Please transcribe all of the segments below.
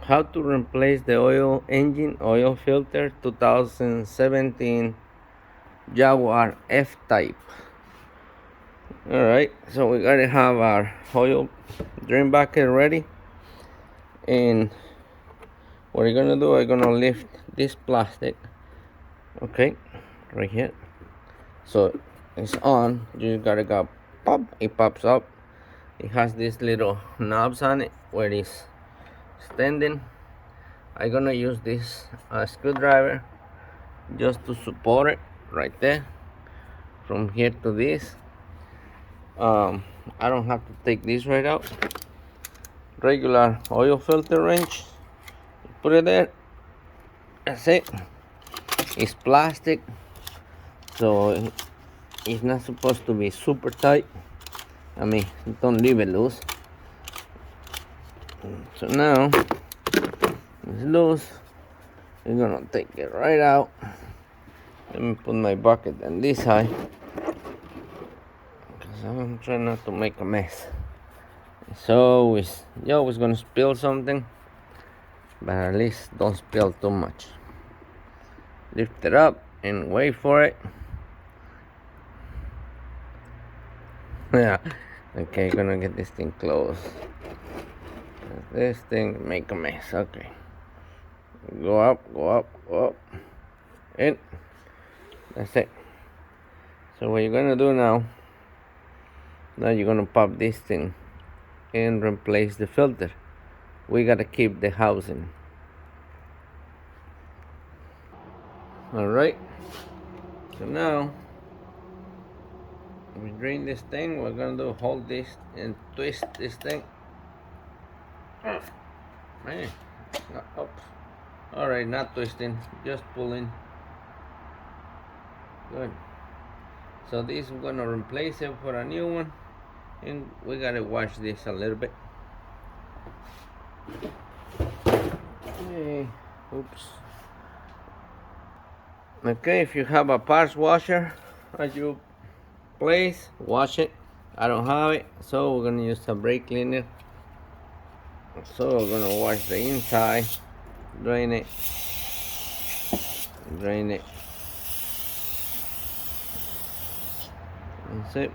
How to replace the oil engine oil filter 2017 Jaguar F type. Alright, so we gotta have our oil drain bucket ready, and what you're gonna do, I'm gonna lift this plastic, okay, right here. So it's on, you gotta go pop, it pops up. It has these little knobs on it where it's standing. I'm gonna use this screwdriver just to support it right there from here to this. I don't have to take this right out. Regular oil filter wrench, put it there, that's it. It's plastic, so it's not supposed to be super tight. I mean, don't leave it loose. So now it's loose, we're gonna take it right out. Let me put my bucket on this side because I'm trying not to make a mess. So you're always gonna spill something, but at least don't spill too much. Lift it up and wait for it. Yeah, okay, gonna get this thing closed. This thing make a mess. Okay, go up, and that's it. So what you're gonna do now you're gonna pop this thing and replace the filter. We gotta keep the housing. All right, so now we drain this thing. We're gonna do hold this and twist this thing. Man, not up. All right, not twisting, just pulling. Good. So this we're gonna replace it for a new one, and we gotta wash this a little bit. Okay. Oops. Okay, if you have a parts washer at your place, wash it. I don't have it, so we're gonna use a brake cleaner. So we're gonna wash the inside, drain it, that's it.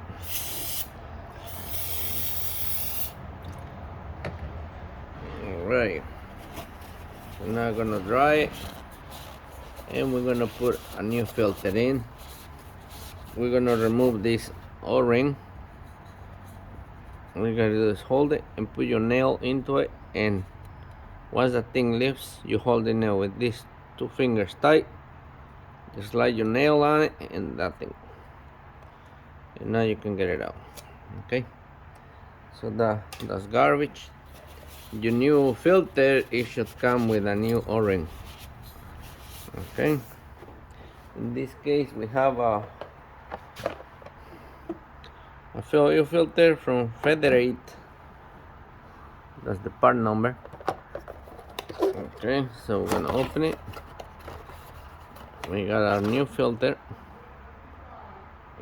Alright, so now I'm gonna dry it, and we're gonna put a new filter in. We're gonna remove this O-ring. All you gotta do is hold it and put your nail into it, and once that thing lifts, you hold the nail with these two fingers tight. Just slide your nail on it and that thing, and now you can get it out. Okay, so that's garbage. Your new filter, it should come with a new O-ring. Okay, in this case we have a oil filter from Federate. That's the part number. Okay, so we're gonna open it. We got our new filter,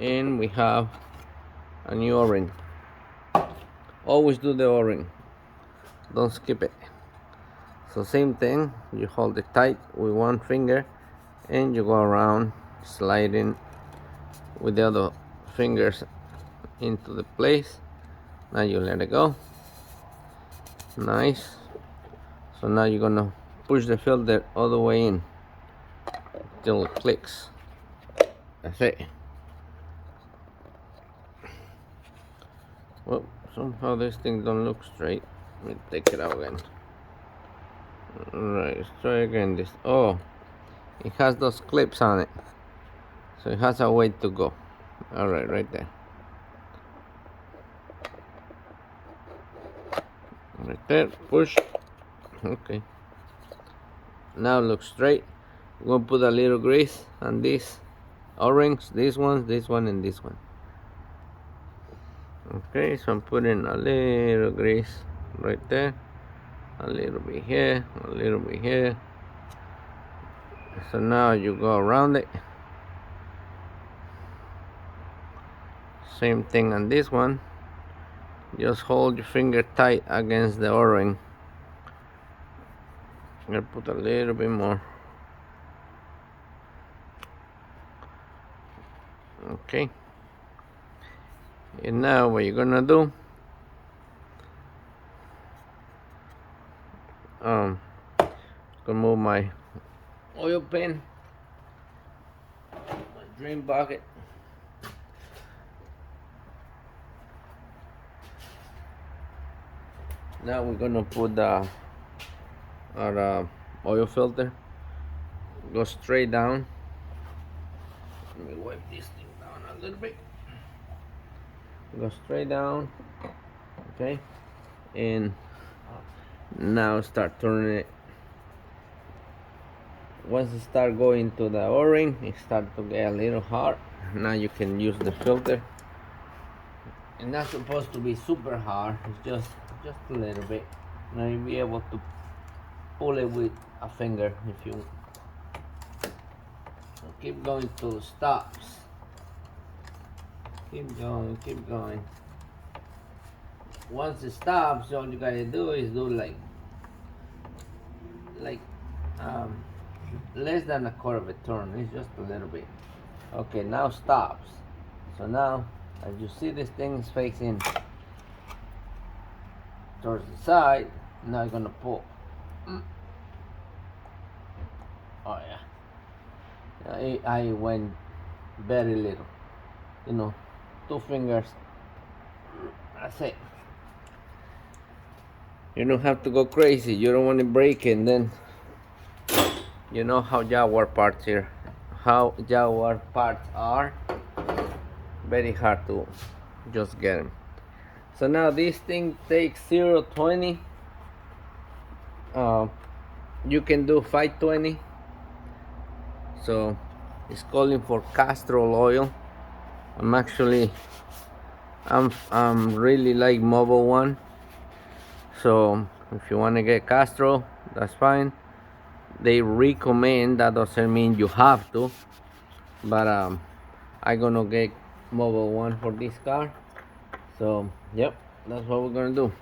and we have a new O-ring. Always do the O-ring, don't skip it. So same thing, you hold it tight with one finger and you go around sliding with the other fingers into the place. Now you let it go. Nice. So now you're gonna push the filter all the way in till it clicks. That's it. Well, somehow this thing don't look straight. Let me take it out again. Alright, let's try again. This, oh, it has those clips on it, so it has a way to go. Alright, right there. Right there, push. Okay, now it looks straight. We're gonna put a little grease on these O-rings, these ones, this one, and this one. Okay, so I'm putting a little grease right there, a little bit here, a little bit here. So now you go around it. Same thing on this one. Just hold your finger tight against the O-ring I'm gonna put a little bit more. Okay. And now what you're gonna do, gonna move my oil pan, my drain bucket. Now we're gonna put our oil filter. Go straight down. Let me wipe this thing down a little bit. Go straight down. Okay. And now start turning it. Once it start going to the O-ring, it start to get a little hard. Now you can use the filter. It's not supposed to be super hard. It's just a little bit. Now you'll be able to pull it with a finger if you. So keep going till it stops. Keep going, keep going. Once it stops, all you gotta do is do like less than a quarter of a turn. It's just a little bit. Okay, now stops. So now, as you see, this thing is facing towards the side. Now I'm gonna pull. Oh yeah. I went very little. You know, 2 fingers. That's it. You don't have to go crazy. You don't want to break it. And then you know how Jaguar parts here. How Jaguar parts are. Very hard to just get them. So now this thing takes 0-20. You can do 520. So it's calling for castor oil. I'm really like mobile one. So if you want to get castor, that's fine. They recommend, that doesn't mean you have to, but I'm gonna get mobile one for this car. So yep, that's what we're gonna do.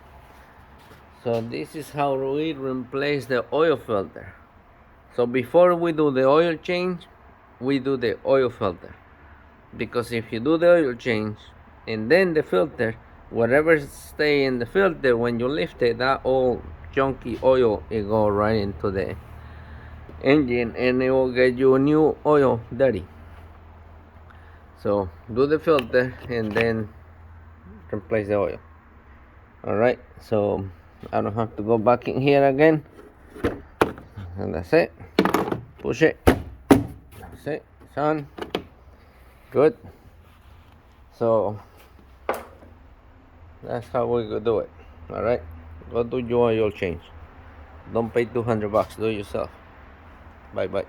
So this is how we replace the oil filter. So before we do the oil change, we do the oil filter, because if you do the oil change and then the filter, whatever stay in the filter, when you lift it, that old junky oil, it go right into the engine and it will get you new oil dirty. So do the filter and then replace the oil. All right, so I don't have to go back in here again, and that's it. Push it. That's it. It's on. Good. So that's how we go do it. All right, go do your oil change. Don't pay $200. Do it yourself. Bye bye.